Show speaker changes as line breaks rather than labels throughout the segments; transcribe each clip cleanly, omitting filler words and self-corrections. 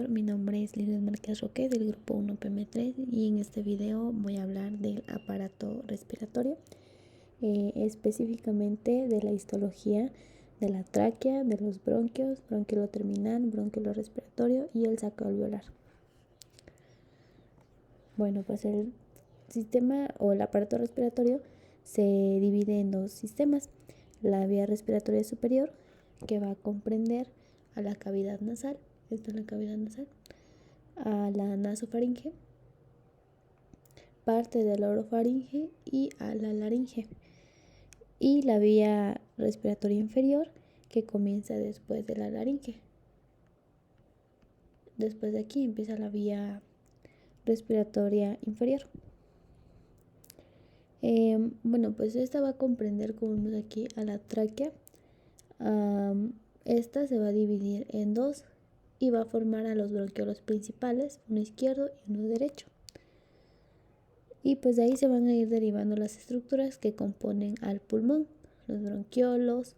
Mi nombre es Lidia Márquez Roque del grupo 1PM3 y en este video voy a hablar del aparato respiratorio, específicamente de la histología de la tráquea, de los bronquios, bronquiolo terminal, bronquiolo respiratorio y el saco alveolar. Bueno, pues el sistema o el aparato respiratorio se divide en dos sistemas: la vía respiratoria superior, que va a comprender a la cavidad nasal, esta es la cavidad nasal, a la nasofaringe, parte de la orofaringe y a la laringe, y la vía respiratoria inferior, que comienza después de la laringe. Después de aquí empieza la vía respiratoria inferior. Bueno, pues esta va a comprender, como vemos aquí, a la tráquea. Esta se va a dividir en dos y va a formar a los bronquiolos principales, uno izquierdo y uno derecho. Y pues de ahí se van a ir derivando las estructuras que componen al pulmón, los bronquiolos.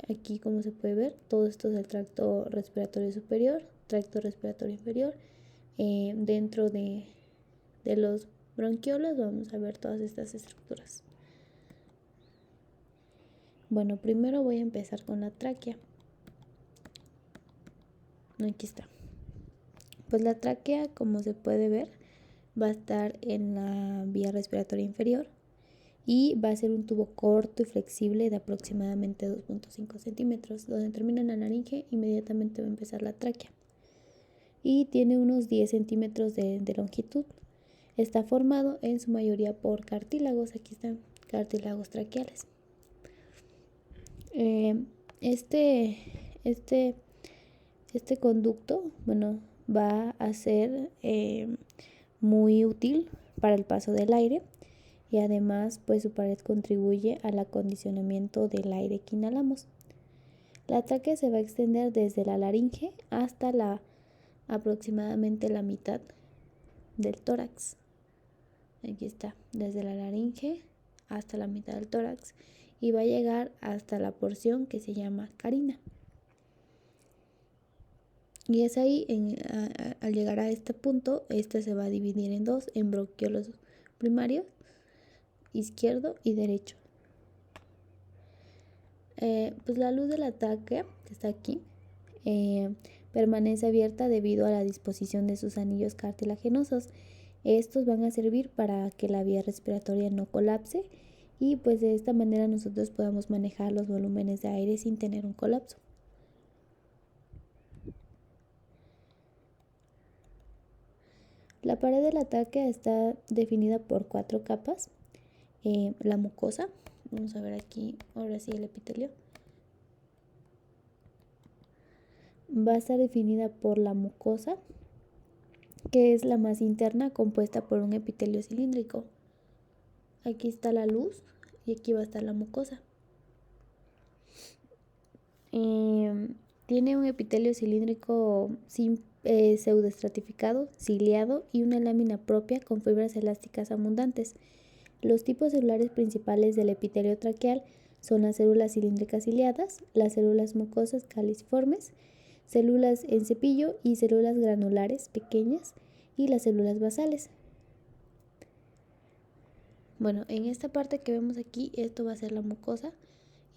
Aquí, como se puede ver, todo esto es el tracto respiratorio superior, tracto respiratorio inferior. Dentro de los bronquiolos vamos a ver todas estas estructuras. Bueno, primero voy a empezar con la tráquea. Aquí está. Pues la tráquea, como se puede ver, va a estar en la vía respiratoria inferior y va a ser un tubo corto y flexible de aproximadamente 2.5 centímetros. Donde termina la laringe, inmediatamente va a empezar la tráquea. Y tiene unos 10 centímetros de longitud. Está formado en su mayoría por cartílagos. Aquí están cartílagos traqueales. Este conducto, bueno, va a ser muy útil para el paso del aire, y además pues su pared contribuye al acondicionamiento del aire que inhalamos. La tráquea se va a extender desde la laringe hasta aproximadamente la mitad del tórax. Aquí está, desde la laringe hasta la mitad del tórax, y va a llegar hasta la porción que se llama carina. Y es ahí, al llegar a este punto, este se va a dividir en dos, en bronquiolos primarios, izquierdo y derecho. Pues la luz de la tráquea, que está aquí, permanece abierta debido a la disposición de sus anillos cartilaginosos. Estos van a servir para que la vía respiratoria no colapse, y pues de esta manera nosotros podamos manejar los volúmenes de aire sin tener un colapso. La pared de la tráquea está definida por 4 capas. La mucosa, vamos a ver aquí, ahora sí el epitelio, va a estar definida por la mucosa, que es la más interna, compuesta por un epitelio cilíndrico. Aquí está la luz y aquí va a estar la mucosa. Tiene un epitelio cilíndrico pseudoestratificado, ciliado y una lámina propia con fibras elásticas abundantes. Los tipos celulares principales del epitelio traqueal son las células cilíndricas ciliadas, las células mucosas caliciformes, células en cepillo y células granulares pequeñas, y las células basales. Bueno, en esta parte que vemos aquí, esto va a ser la mucosa,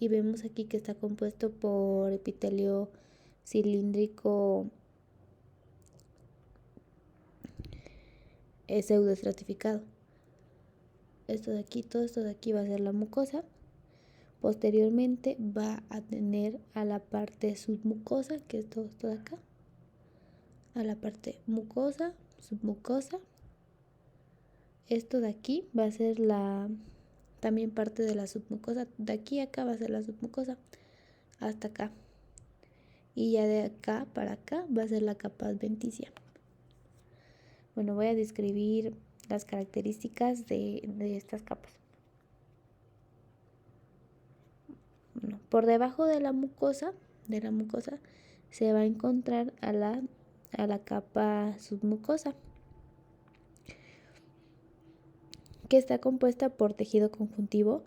y vemos aquí que está compuesto por epitelio cilíndrico pseudoestratificado. Todo esto de aquí va a ser la mucosa. Posteriormente va a tener a la parte submucosa, que es todo esto de acá, a la parte mucosa, submucosa. Esto de aquí va a ser también parte de la submucosa. De aquí a acá va a ser la submucosa, hasta acá. Y ya de acá para acá va a ser la capa adventicia. Bueno, voy a describir las características de estas capas. Bueno, por debajo de la mucosa se va a encontrar a la capa submucosa, que está compuesta por tejido conjuntivo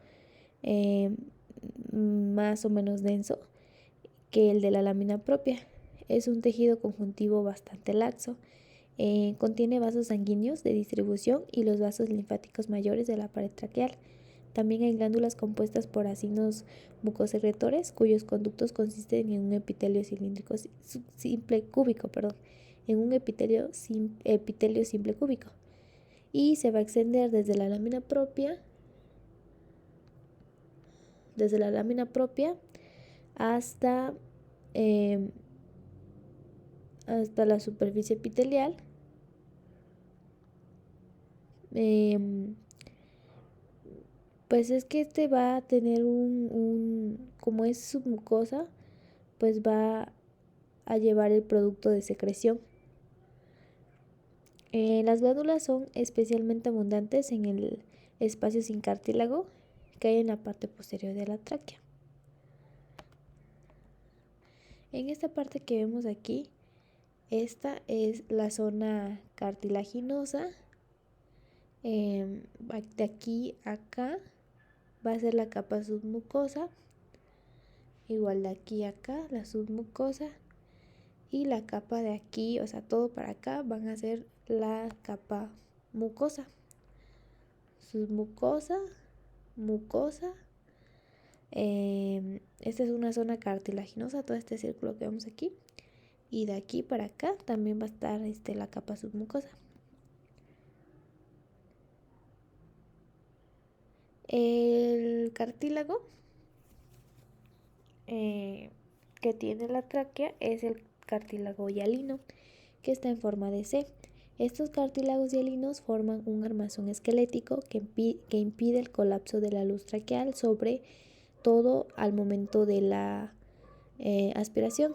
más o menos denso que el de la lámina propia. es un tejido conjuntivo bastante laxo. Contiene vasos sanguíneos de distribución y los vasos linfáticos mayores de la pared traqueal. También hay glándulas compuestas por acinos mucosecretores, cuyos conductos consisten en un epitelio cilíndrico simple cúbico, en un epitelio simple cúbico. Y se va a extender desde la lámina propia hasta la superficie epitelial. Pues es que este va a tener como es submucosa, pues va a llevar el producto de secreción. Las glándulas son especialmente abundantes en el espacio sin cartílago que hay en la parte posterior de la tráquea. En esta parte que vemos aquí, esta es la zona cartilaginosa. De aquí a acá va a ser la capa submucosa, igual de aquí a acá la submucosa, y la capa de aquí, o sea, todo para acá van a ser la capa mucosa, submucosa, mucosa. Esta es una zona cartilaginosa, todo este círculo que vemos aquí, y de aquí para acá también va a estar la capa submucosa. El cartílago que tiene la tráquea es el cartílago hialino, que está en forma de C. Estos cartílagos hialinos forman un armazón esquelético que impide el colapso de la luz traqueal, sobre todo al momento de la aspiración.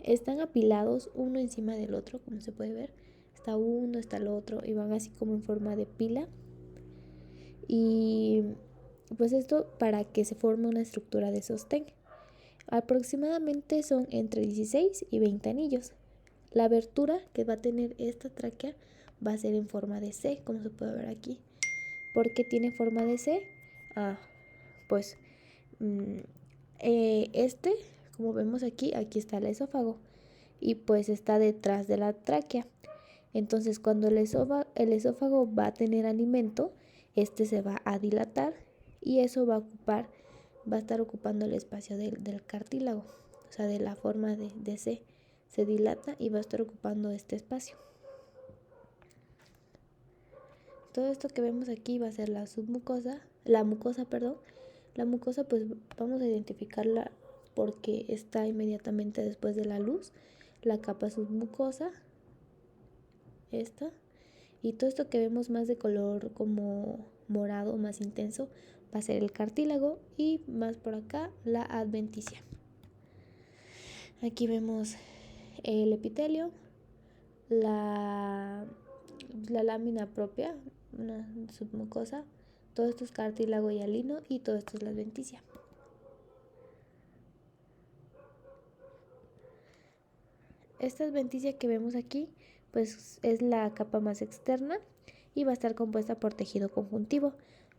Están apilados uno encima del otro, como se puede ver. Está uno, está el otro, y van así como en forma de pila. Y pues esto para que se forme una estructura de sostén. Aproximadamente son entre 16 y 20 anillos. La abertura que va a tener esta tráquea va a ser en forma de C, como se puede ver aquí. ¿Por qué tiene forma de C? Pues como vemos aquí está el esófago, y pues está detrás de la tráquea. Entonces cuando el esófago va a tener alimento, se va a dilatar, y eso va a estar ocupando el espacio del cartílago, o sea, de la forma de C. Se dilata y va a estar ocupando este espacio. Todo esto que vemos aquí va a ser la mucosa. La mucosa, pues vamos a identificarla porque está inmediatamente después de la luz, la capa submucosa, esta, y todo esto que vemos más de color como morado, más intenso, va a ser el cartílago, y más por acá la adventicia. Aquí vemos el epitelio, la lámina propia, una submucosa, todo esto es cartílago hialino, y todo esto es la adventicia. Esta adventicia que vemos aquí, pues es la capa más externa y va a estar compuesta por tejido conjuntivo.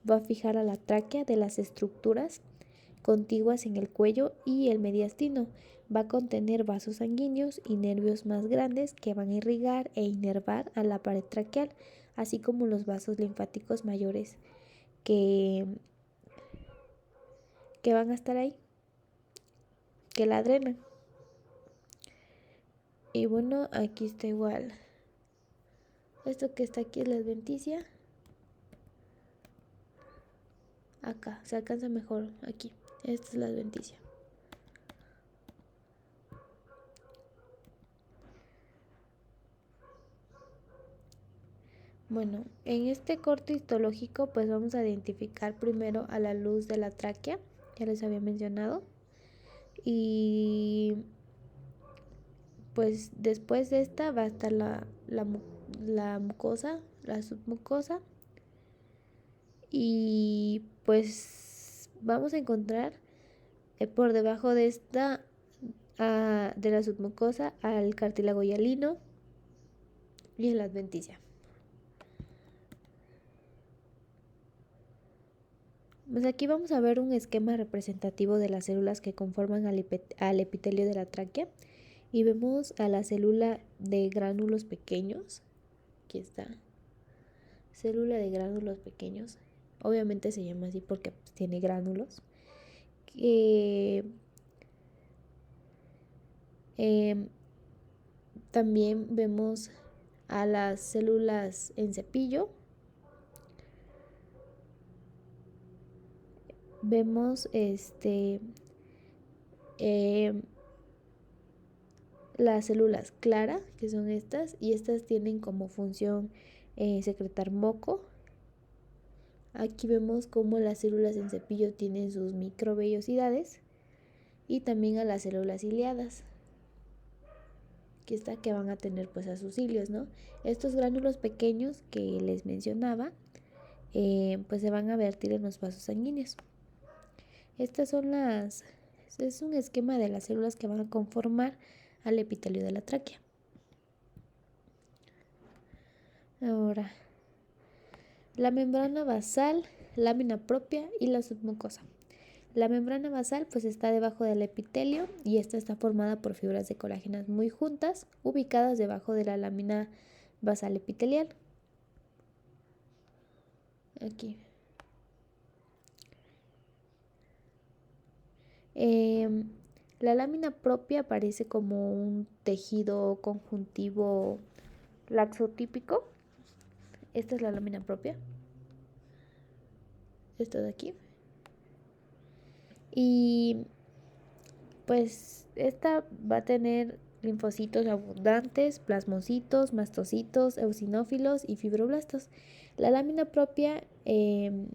Va a fijar a la tráquea de las estructuras contiguas en el cuello y el mediastino. Va a contener vasos sanguíneos y nervios más grandes que van a irrigar e inervar a la pared traqueal, así como los vasos linfáticos mayores que van a estar ahí, que la drenan. Y bueno, aquí está igual. Esto que está aquí es la adventicia. Acá, se alcanza mejor aquí. Esta es la adventicia. Bueno, en este corte histológico pues vamos a identificar primero a la luz de la tráquea, ya les había mencionado, y pues después de esta va a estar la mucosa, la submucosa, y pues vamos a encontrar por debajo de esta, de la submucosa, al cartílago hialino y la adventicia. Pues aquí vamos a ver un esquema representativo de las células que conforman al epitelio de la tráquea, Y vemos a la célula de gránulos pequeños. Aquí está. Célula de gránulos pequeños. Obviamente se llama así porque pues, tiene gránulos. También vemos a las células en cepillo. Vemos las células clara, que son estas, y estas tienen como función secretar moco. Aquí vemos cómo las células en cepillo tienen sus microvellosidades, y también a las células ciliadas. Aquí está, que van a tener pues a sus cilios, ¿no? Estos gránulos pequeños que les mencionaba, pues se van a vertir en los vasos sanguíneos. Estas son es un esquema de las células que van a conformar al epitelio de la tráquea. Ahora, la membrana basal, lámina propia y la submucosa. La membrana basal pues está debajo del epitelio y esta está formada por fibras de colágeno muy juntas, ubicadas debajo de la lámina basal epitelial. Aquí. La lámina propia aparece como un tejido conjuntivo laxotípico. Esta es la lámina propia. Esto de aquí. Y pues esta va a tener linfocitos abundantes, plasmocitos, mastocitos, eosinófilos y fibroblastos. La lámina propia, en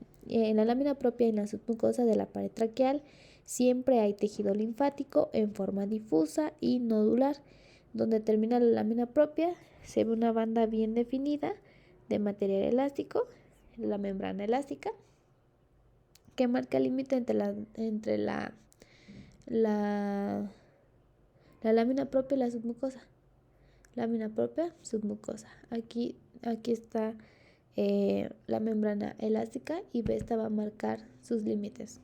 la lámina propia y en la submucosa de la pared traqueal siempre hay tejido linfático en forma difusa y nodular. Donde termina la lámina propia se ve una banda bien definida de material elástico, la membrana elástica, que marca el límite entre la lámina propia y la submucosa. Lámina propia, submucosa. Aquí está la membrana elástica y esta va a marcar sus límites.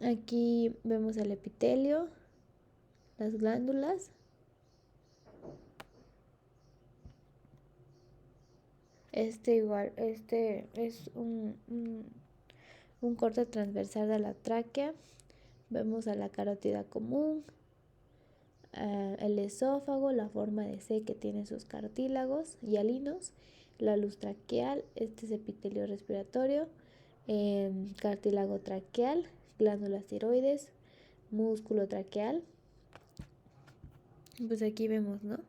Aquí vemos el epitelio, las glándulas. Este es un corte transversal de la tráquea. Vemos a la carótida común, el esófago, la forma de C que tiene sus cartílagos y alinos, la luz traqueal, este es epitelio respiratorio, cartílago traqueal, glándulas tiroides, músculo traqueal. Pues aquí vemos, ¿no?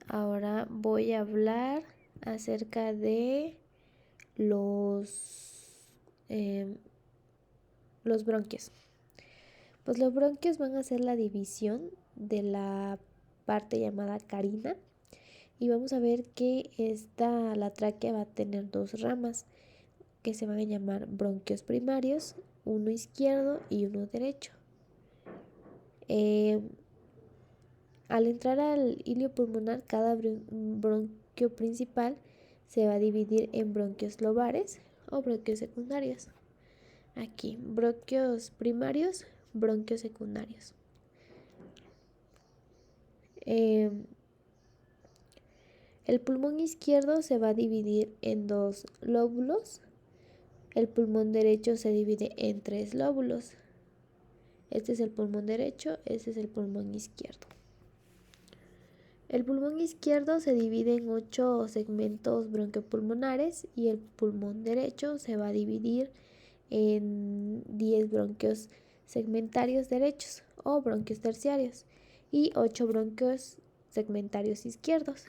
Ahora voy a hablar acerca de los bronquios. Pues los bronquios van a ser la división de la parte llamada carina y vamos a ver que la tráquea va a tener dos ramas que se van a llamar bronquios primarios, uno izquierdo y uno derecho. Al entrar al hilio pulmonar, cada bronquio principal se va a dividir en bronquios lobares o bronquios secundarios. Aquí, bronquios primarios, bronquios secundarios. El pulmón izquierdo se va a dividir en dos lóbulos. El pulmón derecho se divide en tres lóbulos. Este es el pulmón derecho, este es el pulmón izquierdo. El pulmón izquierdo se divide en 8 segmentos bronquiopulmonares y el pulmón derecho se va a dividir en 10 bronquios segmentarios derechos o bronquios terciarios y 8 bronquios segmentarios izquierdos.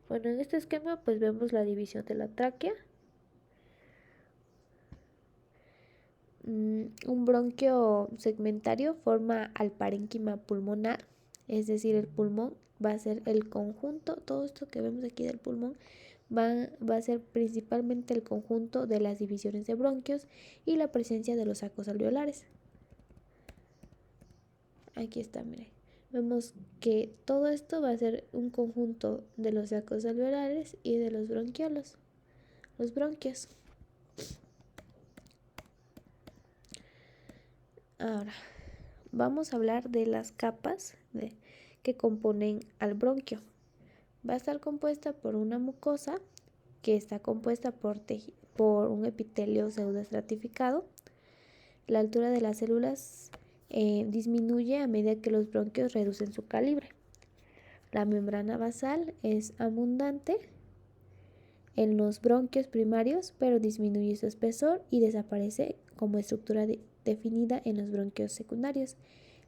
Bueno, en este esquema pues vemos la división de la tráquea. Un bronquio segmentario forma al parénquima pulmonar, es decir, el pulmón va a ser el conjunto, todo esto que vemos aquí del pulmón va a ser principalmente el conjunto de las divisiones de bronquios y la presencia de los sacos alveolares. Aquí está, miren. vemos que todo esto va a ser un conjunto de los sacos alveolares y de los bronquiolos, los bronquios. Ahora, vamos a hablar de las capas que componen al bronquio. Va a estar compuesta por una mucosa que está compuesta por un epitelio pseudoestratificado. La altura de las células disminuye a medida que los bronquios reducen su calibre. La membrana basal es abundante en los bronquios primarios, pero disminuye su espesor y desaparece como estructura definida en los bronquios secundarios.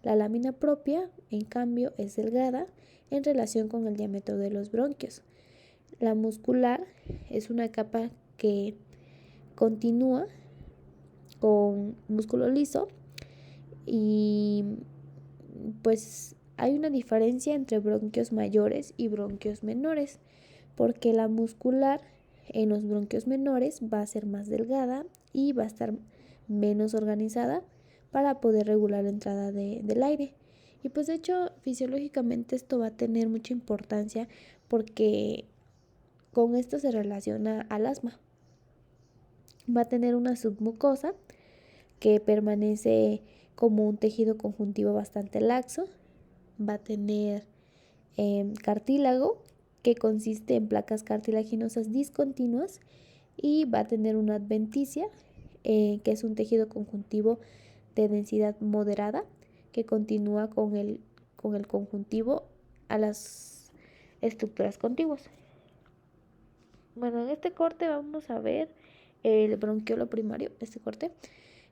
La lámina propia, en cambio, es delgada en relación con el diámetro de los bronquios. La muscular es una capa que continúa con músculo liso y pues hay una diferencia entre bronquios mayores y bronquios menores, porque la muscular en los bronquios menores va a ser más delgada y va a estar menos organizada para poder regular la entrada del aire. Y pues de hecho fisiológicamente esto va a tener mucha importancia porque con esto se relaciona al asma. Va a tener una submucosa que permanece como un tejido conjuntivo bastante laxo. Va a tener cartílago, que consiste en placas cartilaginosas discontinuas, y va a tener una adventicia, que es un tejido conjuntivo de densidad moderada que continúa con el conjuntivo a las estructuras contiguas. Bueno, en este corte vamos a ver el bronquiolo primario, este corte.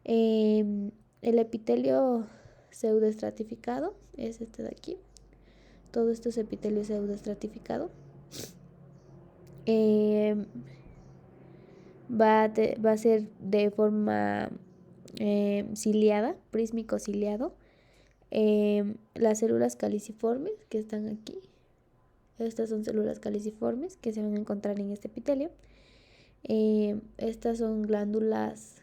El epitelio pseudoestratificado es este de aquí. Todo esto es epitelio pseudoestratificado. Va a ser de forma ciliada, prísmico ciliado. Las células caliciformes que están aquí, estas son células caliciformes que se van a encontrar en este epitelio. Estas son glándulas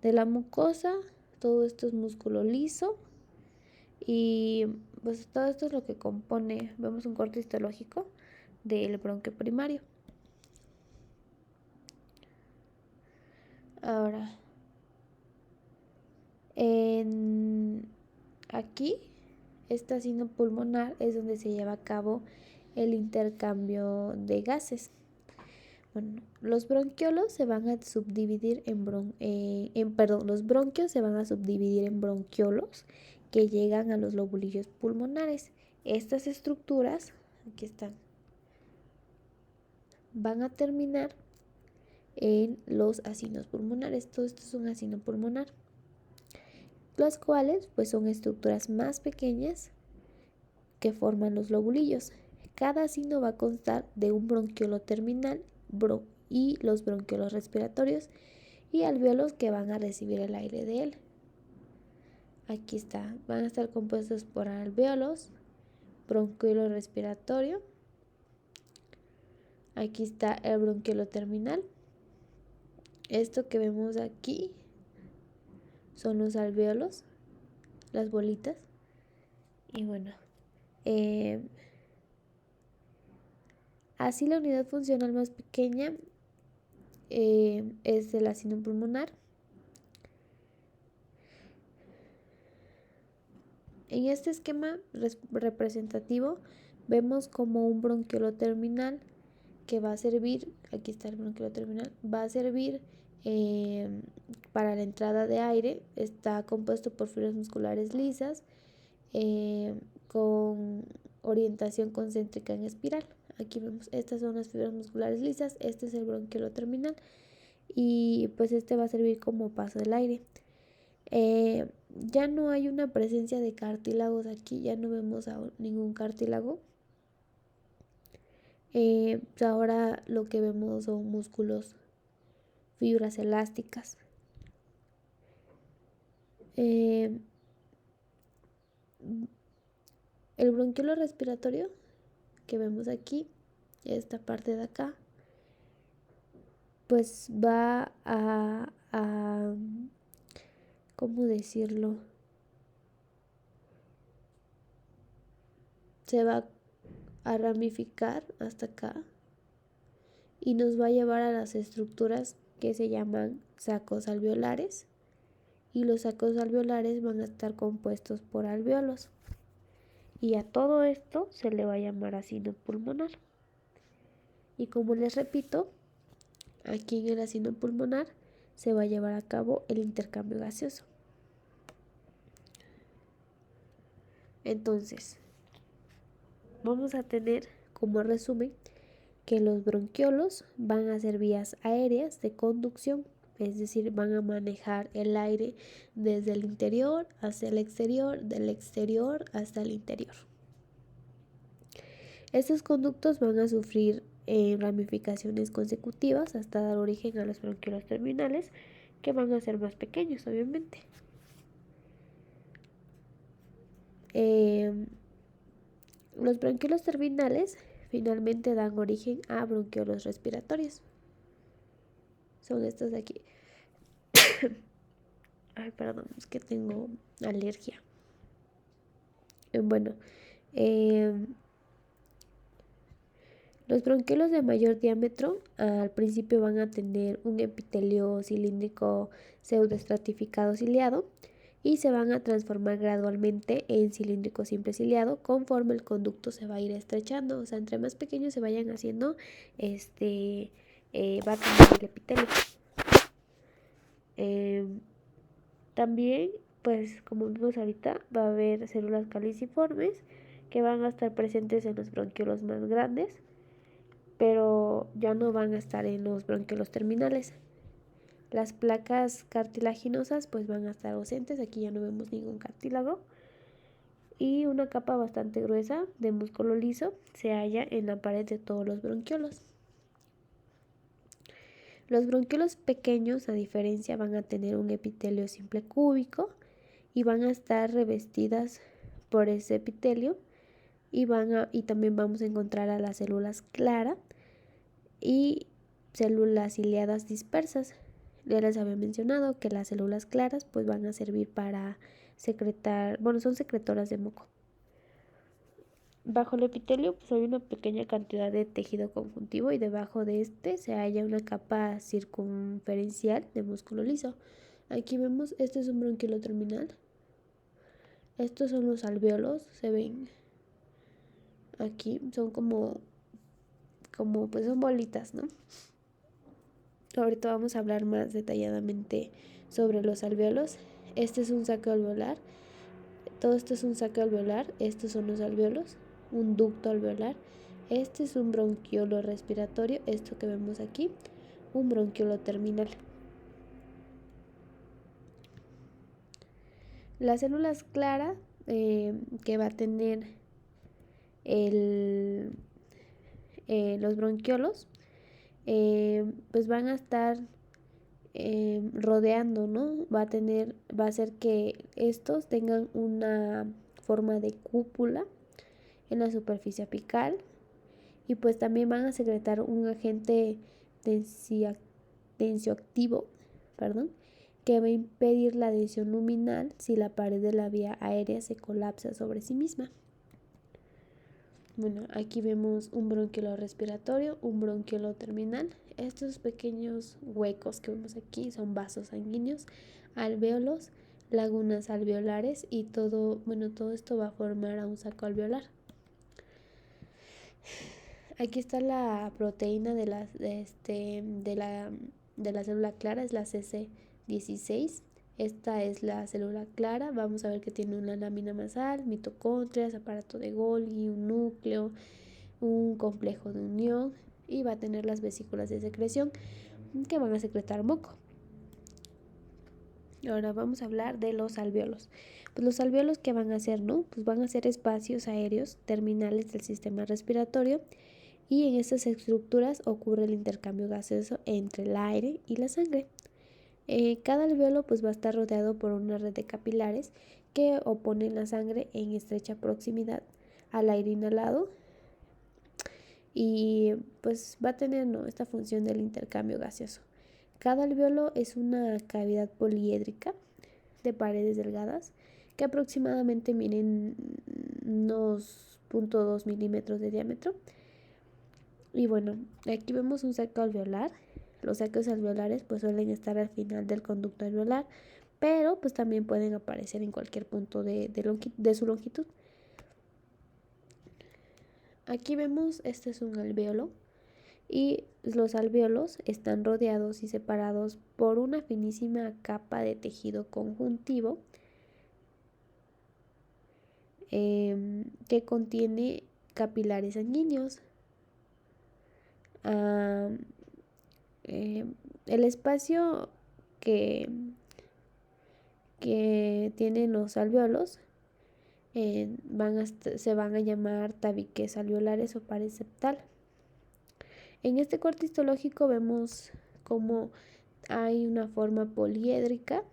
de la mucosa. Todo esto es músculo liso y pues todo esto es lo que compone. Vemos un corte histológico del bronquio primario. Ahora, aquí, esta sino pulmonar es donde se lleva a cabo el intercambio de gases. Bueno, los bronquiolos se van a subdividir los bronquios se van a subdividir en bronquiolos que llegan a los lobulillos pulmonares. Estas estructuras, aquí están, van a terminar en los acinos pulmonares. Todo esto es un acino pulmonar, los cuales pues son estructuras más pequeñas que forman los lobulillos. Cada acino va a constar de un bronquiolo terminal y los bronquiolos respiratorios y alvéolos que van a recibir el aire de él. Aquí está, van a estar compuestos por alvéolos, bronquiolo respiratorio. Aquí está el bronquiolo terminal. Esto que vemos aquí son los alvéolos, las bolitas. Y bueno, así la unidad funcional más pequeña es el acino pulmonar. En este esquema representativo vemos como un bronquiolo terminal que va a servir, aquí está el bronquiolo terminal, va a servir para la entrada de aire. Está compuesto por fibras musculares lisas con orientación concéntrica en espiral. Aquí vemos, estas son las fibras musculares lisas, este es el bronquiolo terminal y pues este va a servir como paso del aire. Ya no hay una presencia de cartílagos aquí, ya no vemos ningún cartílago. Ahora lo que vemos son músculos, fibras elásticas. El bronquiolo respiratorio que vemos aquí, esta parte de acá, pues va a ¿cómo decirlo? Se va a ramificar hasta acá y nos va a llevar a las estructuras que se llaman sacos alveolares, y los sacos alveolares van a estar compuestos por alvéolos, y a todo esto se le va a llamar acino pulmonar. Y como les repito, aquí en el acino pulmonar se va a llevar a cabo el intercambio gaseoso. Entonces, vamos a tener como resumen que los bronquiolos van a ser vías aéreas de conducción, es decir, van a manejar el aire desde el interior hacia el exterior, del exterior hasta el interior. Estos conductos van a sufrir ramificaciones consecutivas hasta dar origen a los bronquiolos terminales, que van a ser más pequeños, obviamente. Los bronquiolos terminales finalmente dan origen a bronquiolos respiratorios. Son estos de aquí. Ay, perdón, es que tengo alergia. Bueno, los bronquiolos de mayor diámetro al principio van a tener un epitelio cilíndrico pseudoestratificado ciliado y se van a transformar gradualmente en cilíndrico simple ciliado conforme el conducto se va a ir estrechando. O sea, entre más pequeños se vayan haciendo, va a cambiar el epitelio. También, pues como vimos ahorita, va a haber células caliciformes que van a estar presentes en los bronquiolos más grandes, pero ya no van a estar en los bronquiolos terminales. Las placas cartilaginosas pues van a estar ausentes, aquí ya no vemos ningún cartílago, y una capa bastante gruesa de músculo liso se halla en la pared de todos los bronquiolos. Los bronquiolos pequeños, a diferencia, van a tener un epitelio simple cúbico y van a estar revestidas por ese epitelio, y también vamos a encontrar a las células clara y células ciliadas dispersas. Ya les había mencionado que las células claras pues van a servir para secretar, son secretoras de moco. Bajo el epitelio pues hay una pequeña cantidad de tejido conjuntivo y debajo de este se halla una capa circunferencial de músculo liso. Aquí vemos, este es un bronquiolo terminal. Estos son los alvéolos, se ven aquí, son como pues son bolitas, ¿no? Ahorita vamos a hablar más detalladamente sobre los alvéolos. Este es un saco alveolar. Todo esto es un saco alveolar. Estos son los alvéolos. Un ducto alveolar. Este es un bronquiolo respiratorio. Esto que vemos aquí, un bronquiolo terminal. Las células claras que va a tener los bronquiolos pues van a estar rodeando, ¿no? Va a hacer que estos tengan una forma de cúpula en la superficie apical, y pues también van a secretar un agente tensioactivo, que va a impedir la adhesión luminal si la pared de la vía aérea se colapsa sobre sí misma. Bueno, aquí vemos un bronquiolo respiratorio, un bronquiolo terminal. Estos pequeños huecos que vemos aquí son vasos sanguíneos, alvéolos, lagunas alveolares, y todo esto va a formar a un saco alveolar. Aquí está la proteína de la célula clara, es la CC16. Esta es la célula clara. Vamos a ver que tiene una lámina basal, mitocondrias, aparato de Golgi, un núcleo, un complejo de unión, y va a tener las vesículas de secreción que van a secretar moco. Ahora vamos a hablar de los alvéolos. Pues los alvéolos, ¿qué van a hacer, no? Pues van a ser espacios aéreos terminales del sistema respiratorio, y en estas estructuras ocurre el intercambio gaseoso entre el aire y la sangre. Cada alvéolo pues va a estar rodeado por una red de capilares que oponen la sangre en estrecha proximidad al aire inhalado, y pues va a tener esta función del intercambio gaseoso. Cada alvéolo es una cavidad poliédrica de paredes delgadas que aproximadamente miden unos 0.2 milímetros de diámetro. Y bueno, aquí vemos un saco alveolar. Los sacos alveolares pues suelen estar al final del conducto alveolar, pero pues también pueden aparecer en cualquier punto de su longitud. Aquí vemos, este es un alvéolo y los alvéolos están rodeados y separados por una finísima capa de tejido conjuntivo que contiene capilares sanguíneos. El espacio que tienen los alvéolos se van a llamar tabiques alveolares o pared septal. En este corte histológico vemos cómo hay una forma poliédrica.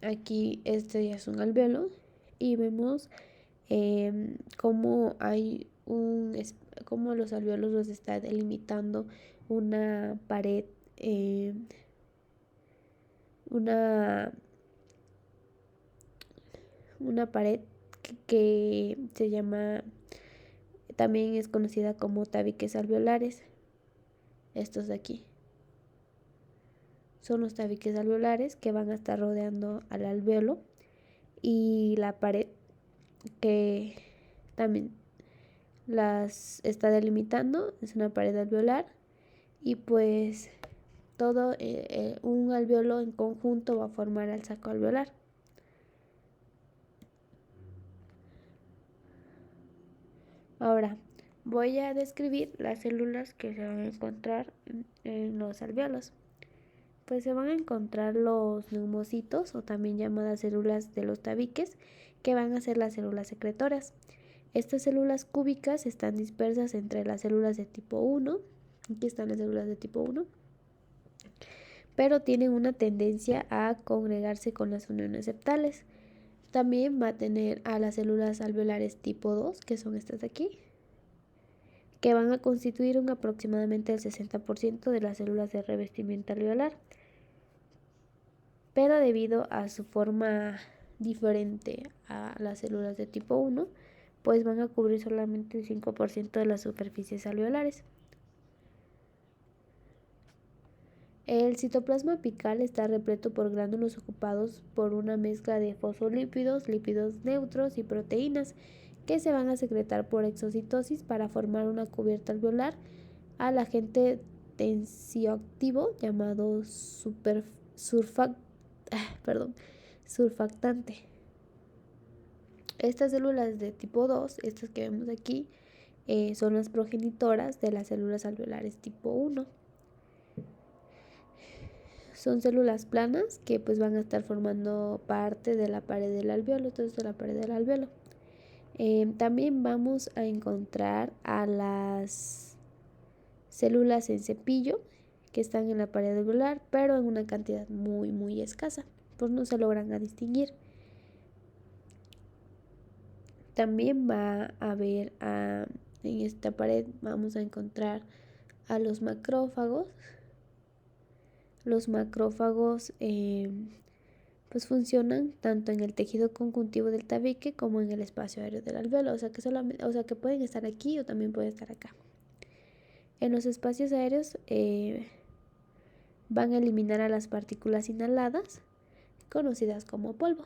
Aquí este ya es un alvéolo y vemos cómo los alvéolos los está delimitando una pared, una pared que se llama, también es conocida como tabiques alveolares. Estos de aquí son los tabiques alveolares que van a estar rodeando al alvéolo, y la pared que también las está delimitando es una pared alveolar, y pues todo un alvéolo en conjunto va a formar el saco alveolar. Ahora voy a describir las células que se van a encontrar en los alvéolos. Pues se van a encontrar los neumocitos, o también llamadas células de los tabiques, que van a ser las células secretoras. Estas células cúbicas están dispersas entre las células de tipo 1, aquí están las células de tipo 1, pero tienen una tendencia a congregarse con las uniones septales. También va a tener a las células alveolares tipo 2, que son estas de aquí, que van a constituir aproximadamente el 60% de las células de revestimiento alveolar. Pero debido a su forma diferente a las células de tipo 1, pues van a cubrir solamente el 5% de las superficies alveolares. El citoplasma apical está repleto por glándulos ocupados por una mezcla de fosfolípidos, lípidos neutros y proteínas que se van a secretar por exocitosis para formar una cubierta alveolar al agente tensioactivo llamado surfactante. Estas células de tipo 2, estas que vemos aquí, son las progenitoras de las células alveolares tipo 1. Son células planas que pues van a estar formando parte de la pared del alvéolo, entonces de la pared del alvéolo. También vamos a encontrar a las células en cepillo que están en la pared alveolar, pero en una cantidad muy escasa, pues no se logran a distinguir. También va a haber en esta pared vamos a encontrar a los macrófagos. Los macrófagos pues funcionan tanto en el tejido conjuntivo del tabique como en el espacio aéreo del alvéolo, o sea que pueden estar aquí o también pueden estar acá. En los espacios aéreos van a eliminar a las partículas inhaladas, conocidas como polvo.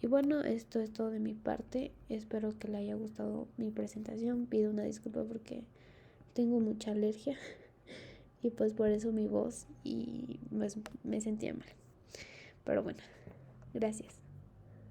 Y bueno, esto es todo de mi parte. Espero que le haya gustado mi presentación. Pido una disculpa porque tengo mucha alergia y pues por eso mi voz y pues me sentía mal. Pero bueno, gracias.